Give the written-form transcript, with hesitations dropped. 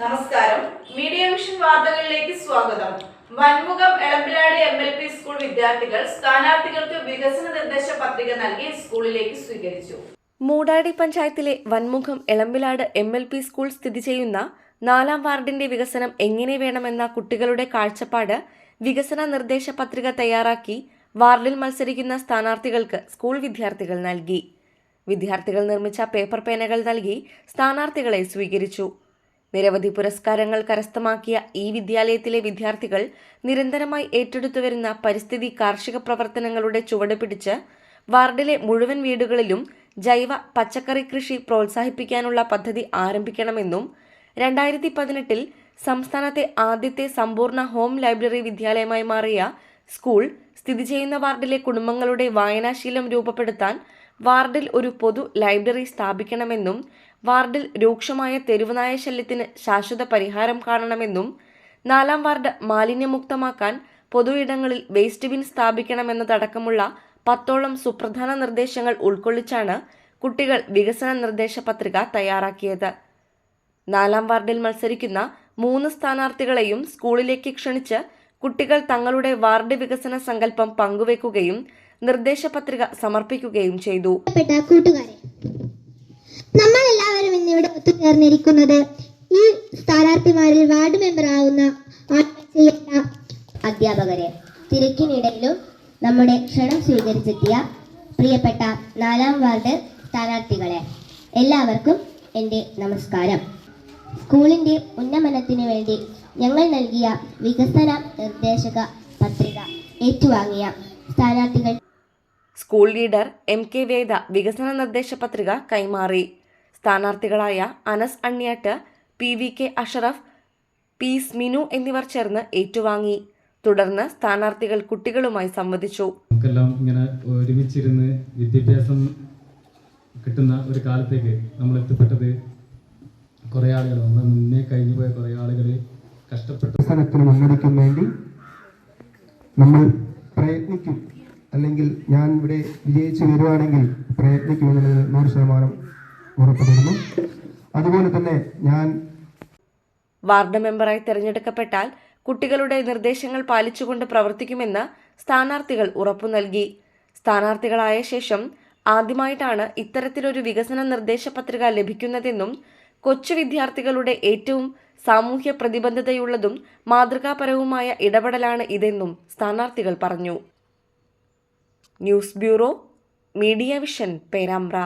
നമസ്കാരം. Media vision വാർത്തകളിലേക്ക് സ്വാഗതം. വൻമുഖം എളമ്പിലാട് MLP സ്കൂൾ വിദ്യാർത്ഥികൾ സ്ഥാനാർത്ഥികൾക്ക് വികസന നിർദ്ദേശ പത്രിക നൽകി സ്കൂളിലേക്ക് സ്വീകരിച്ചു. മൂടാടി പഞ്ചായത്തിലെ വൻമുഖം എളമ്പിലാട് MLP സ്കൂൾ സ്ഥിതി ചെയ്യുന്ന 4-ാം വാർഡിന്റെ വികസനം എങ്ങനെ വേണമെന്ന കുട്ടികളുടെ കാഴ്ചപ്പാട് വികസന നിർദ്ദേശ പത്രിക തയ്യാറാക്കി വാർഡിൽ മത്സരിക്കുന്ന സ്ഥാനാർത്ഥികൾക്ക് സ്കൂൾ വിദ്യാർത്ഥികൾ നൽകി. വിദ്യാർത്ഥികൾ നിർമ്മിച്ച പേപ്പർ പേനകൾ നൽകി സ്ഥാനാർത്ഥികളെ സ്വീകരിച്ചു. നിരവധി പുരസ്കാരങ്ങൾ കരസ്ഥമാക്കിയ ഈ വിദ്യാലയത്തിലെ വിദ്യാർത്ഥികൾ നിരന്തരമായി ഏറ്റെടുത്തുവരുന്ന പരിസ്ഥിതി കാർഷിക പ്രവർത്തനങ്ങളുടെ ചുവട് പിടിച്ച് വാർഡിലെ മുഴുവൻ വീടുകളിലും ജൈവ പച്ചക്കറി കൃഷി പ്രോത്സാഹിപ്പിക്കാനുള്ള പദ്ധതി ആരംഭിക്കണമെന്നും 2018 സംസ്ഥാനത്തെ ആദ്യത്തെ സമ്പൂർണ്ണ ഹോം ലൈബ്രറി വിദ്യാലയമായി മാറിയ സ്കൂൾ സ്ഥിതി ചെയ്യുന്ന വാർഡിലെ കുടുംബങ്ങളുടെ വായനാശീലം രൂപപ്പെടുത്താൻ വാർഡിൽ ഒരു പൊതു ലൈബ്രറി സ്ഥാപിക്കണമെന്നും വാർഡിൽ രൂക്ഷമായ തെരുവുനായ ശല്യത്തിന് ശാശ്വത പരിഹാരം കാണണമെന്നും 4-ാം വാർഡ് മാലിന്യമുക്തമാക്കാൻ പൊതു ഇടങ്ങളിൽ വേസ്റ്റ് ബിൻ സ്ഥാപിക്കണമെന്നതടക്കമുള്ള 10ഓളം സുപ്രധാന നിർദ്ദേശങ്ങൾ ഉൾക്കൊള്ളിച്ചാണ് കുട്ടികൾ വികസന നിർദ്ദേശ പത്രിക തയ്യാറാക്കിയത്. 4-ാം വാർഡിൽ മത്സരിക്കുന്ന 3 സ്ഥാനാർത്ഥികളെയും സ്കൂളിലേക്ക് ക്ഷണിച്ച് കുട്ടികൾ തങ്ങളുടെ വാർഡ് വികസന സങ്കല്പം പങ്കുവെക്കുകയും നിർദ്ദേശ പത്രിക സമർപ്പിക്കുകയും ചെയ്തു. നമ്മൾ എല്ലാവരും ഇന്നിവിടെ ഒത്തുചേർന്നിരിക്കുന്നത് ഈ സ്ഥാനാർത്ഥിമാരിൽ വാർഡ് മെമ്പർ ആവുന്ന അധ്യാപകരെ, തിരക്കിനിടയിലും നമ്മുടെ ക്ഷണം സ്വീകരിച്ചെത്തിയ പ്രിയപ്പെട്ട 4-ാം വാർഡ് സ്ഥാനാർത്ഥികളെ, എല്ലാവർക്കും എൻ്റെ നമസ്കാരം. സ്കൂളിൻ്റെ ഉന്നമനത്തിനു വേണ്ടി ഞങ്ങൾ നൽകിയ വികസന നിർദ്ദേശക പത്രിക ഏറ്റുവാങ്ങിയ സ്ഥാനാർത്ഥികൾ സ്കൂൾ ലീഡർ MK വേദ വികസന നിർദ്ദേശ പത്രിക കൈമാറി. സ്ഥാനാർത്ഥികളായ അനസ് അണ്യാട്ട്, PVK അഷറഫ്, P സ്മിനു എന്നിവർ ചേർന്ന് ഏറ്റുവാങ്ങി. തുടർന്ന് സ്ഥാനാർത്ഥികൾ കുട്ടികളുമായി സംവദിച്ചു. നമുക്കെല്ലാം ഇങ്ങനെ ഒരുമിച്ചിരുന്ന് വിദ്യാഭ്യാസം കിട്ടുന്ന ഒരു കാലത്തേക്ക് നമ്മൾ എത്തിപ്പെട്ടത് കുറേ ആളുകൾ, നമ്മുടെ മുന്നേ കഴിഞ്ഞു പോയ കുറേ ആളുകൾ കഷ്ടപ്പെട്ട വികസനത്തിന് മുന്നണിക്കും വേണ്ടി നമ്മൾ പ്രയത്നിക്കും. അല്ലെങ്കിൽ ഞാൻ ഇവിടെ വിജയിച്ചു വരുവാണെങ്കിൽ പ്രയത്നിക്കുമെന്നുള്ളത് 100% ഉറപ്പു തരുന്നു. അതുപോലെ തന്നെ ഞാൻ വാർഡ് മെമ്പറായി തിരഞ്ഞെടുക്കപ്പെട്ടാൽ കുട്ടികളുടെ നിർദ്ദേശങ്ങൾ പാലിച്ചുകൊണ്ട് പ്രവർത്തിക്കുമെന്ന് സ്ഥാനാർത്ഥികൾ ഉറപ്പു നൽകി. സ്ഥാനാർത്ഥികളായ ശേഷം ആദ്യമായിട്ടാണ് ഇത്തരത്തിലൊരു വികസന നിർദ്ദേശ പത്രിക ലഭിക്കുന്നതെന്നും കൊച്ചു വിദ്യാർത്ഥികളുടെ ഏറ്റവും സാമൂഹ്യ പ്രതിബദ്ധതയുള്ളതും മാതൃകാപരവുമായ ഇടപെടലാണ് ഇതെന്നും സ്ഥാനാർത്ഥികൾ പറഞ്ഞു. News bureau, media vision, Perambra.